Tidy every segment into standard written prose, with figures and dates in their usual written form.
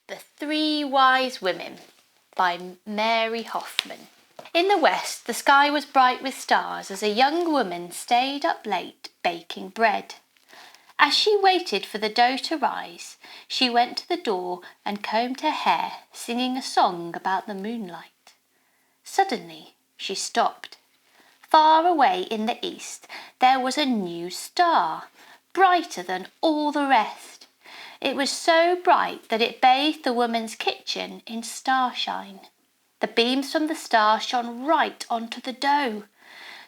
The Three Wise Women by Mary Hoffman. In the west, the sky was bright with stars as a young woman stayed up late baking bread. As she waited for the dough to rise, she went to the door and combed her hair, singing a song about the moonlight. Suddenly, she stopped. Far away in the east, there was a new star, brighter than all the rest. It was so bright that it bathed the woman's kitchen in starshine. The beams from the star shone right onto the dough.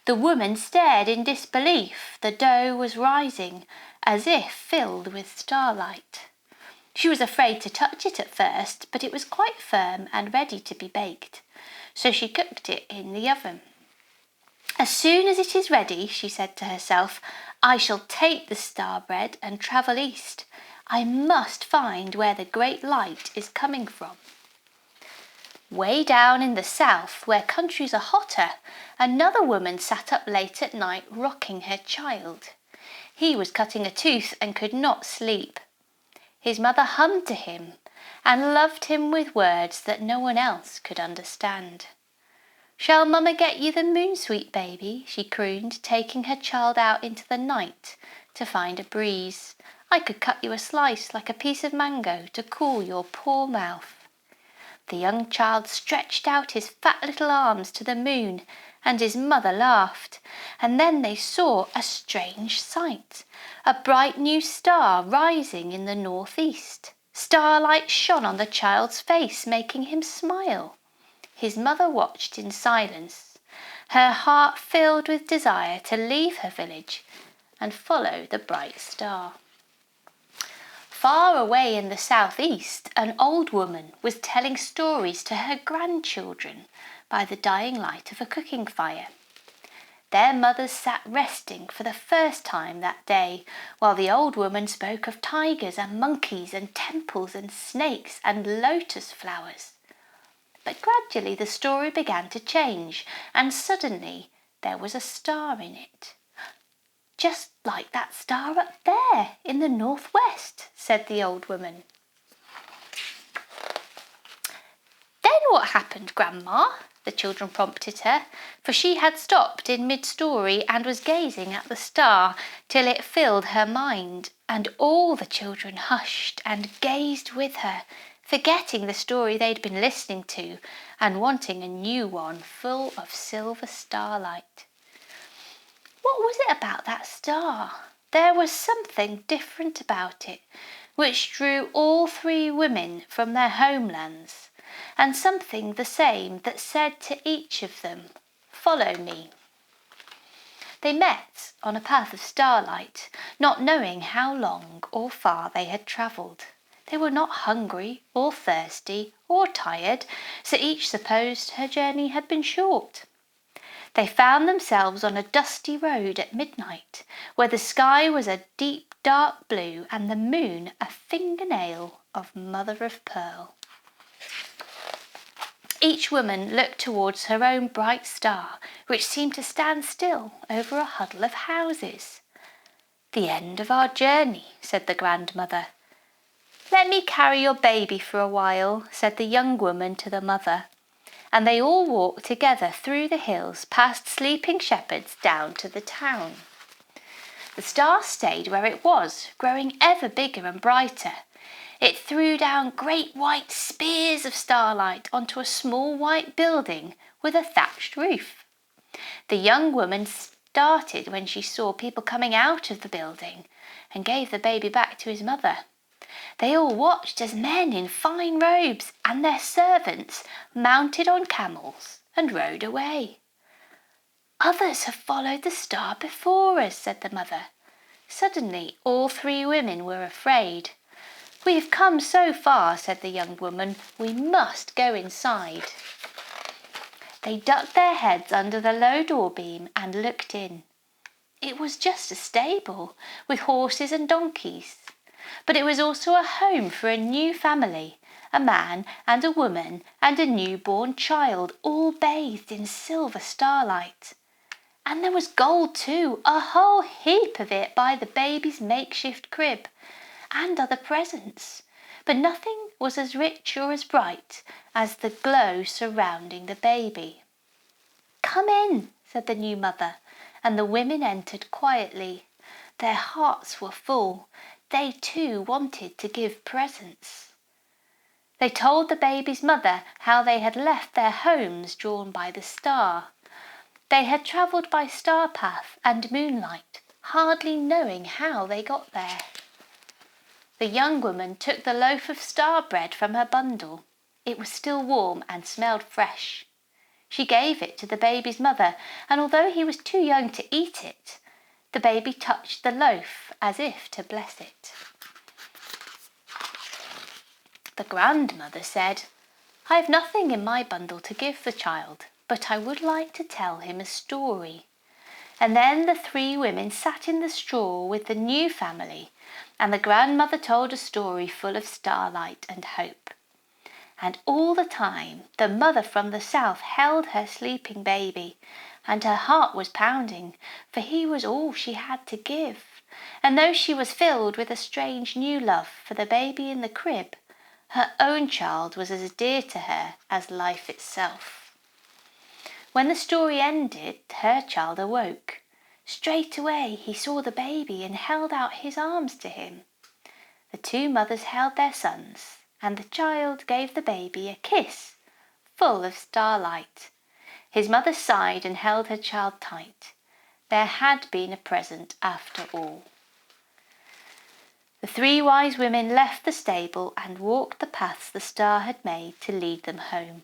The woman stared in disbelief. The dough was rising, as if filled with starlight. She was afraid to touch it at first, but it was quite firm and ready to be baked, so she cooked it in the oven. As soon as it is ready, she said to herself, I shall take the star bread and travel east. I must find where the great light is coming from. Way down in the south, where countries are hotter, another woman sat up late at night rocking her child. He was cutting a tooth and could not sleep. His mother hummed to him and loved him with words that no one else could understand. Shall Mama get you the moon, sweet baby? She crooned, taking her child out into the night to find a breeze. I could cut you a slice like a piece of mango to cool your poor mouth. The young child stretched out his fat little arms to the moon, and his mother laughed. And then they saw a strange sight, a bright new star rising in the northeast. Starlight shone on the child's face, making him smile. His mother watched in silence, her heart filled with desire to leave her village and follow the bright star. Far away in the southeast, an old woman was telling stories to her grandchildren by the dying light of a cooking fire. Their mothers sat resting for the first time that day, while the old woman spoke of tigers and monkeys and temples and snakes and lotus flowers. But gradually the story began to change, and suddenly there was a star in it. Just like that star up there in the northwest, said the old woman. Then what happened, Grandma? The children prompted her, for she had stopped in mid-story and was gazing at the star till it filled her mind, and all the children hushed and gazed with her, forgetting the story they'd been listening to and wanting a new one full of silver starlight. What was it about that star? There was something different about it, which drew all three women from their homelands, and something the same that said to each of them, Follow me. They met on a path of starlight, not knowing how long or far they had travelled. They were not hungry or thirsty or tired, so each supposed her journey had been short. They found themselves on a dusty road at midnight, where the sky was a deep dark blue and the moon a fingernail of mother of pearl. Each woman looked towards her own bright star, which seemed to stand still over a huddle of houses. The end of our journey, said the grandmother. Let me carry your baby for a while, said the young woman to the mother. And they all walked together through the hills, past sleeping shepherds, down to the town. The star stayed where it was, growing ever bigger and brighter. It threw down great white spears of starlight onto a small white building with a thatched roof. The young woman started when she saw people coming out of the building and gave the baby back to his mother. They all watched as men in fine robes and their servants mounted on camels and rode away. Others have followed the star before us, said the mother. Suddenly all three women were afraid. We have come so far, said the young woman. We must go inside. They ducked their heads under the low door beam and looked in. It was just a stable with horses and donkeys. But it was also a home for a new family, a man and a woman and a newborn child, all bathed in silver starlight. And there was gold too, a whole heap of it by the baby's makeshift crib, and other presents. but nothing was as rich or as bright as the glow surrounding the baby. "Come in," said the new mother, and the women entered quietly. Their hearts were full. They too wanted to give presents. They told the baby's mother how they had left their homes drawn by the star. They had travelled by star path and moonlight, hardly knowing how they got there. The young woman took the loaf of star bread from her bundle. It was still warm and smelled fresh. She gave it to the baby's mother, and although he was too young to eat it, the baby touched the loaf as if to bless it. The grandmother said, "I have nothing in my bundle to give the child, but I would like to tell him a story." And then the three women sat in the straw with the new family, and the grandmother told a story full of starlight and hope. And all the time the mother from the south held her sleeping baby, and her heart was pounding, for he was all she had to give. And though she was filled with a strange new love for the baby in the crib, her own child was as dear to her as life itself. When the story ended, her child awoke. Straight away he saw the baby and held out his arms to him. The two mothers held their sons, and the child gave the baby a kiss full of starlight. His mother sighed and held her child tight. There had been a present after all. The three wise women left the stable and walked the paths the star had made to lead them home.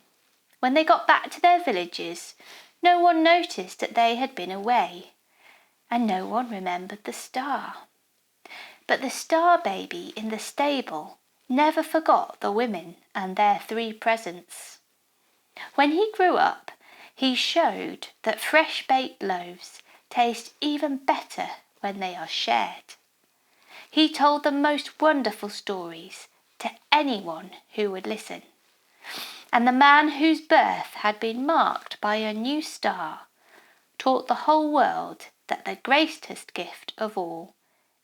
When they got back to their villages, no one noticed that they had been away, and no one remembered the star. But the star baby in the stable never forgot the women and their three presents. When he grew up, he showed that fresh-baked loaves taste even better when they are shared. He told the most wonderful stories to anyone who would listen. And the man whose birth had been marked by a new star taught the whole world that the greatest gift of all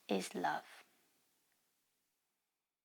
is love.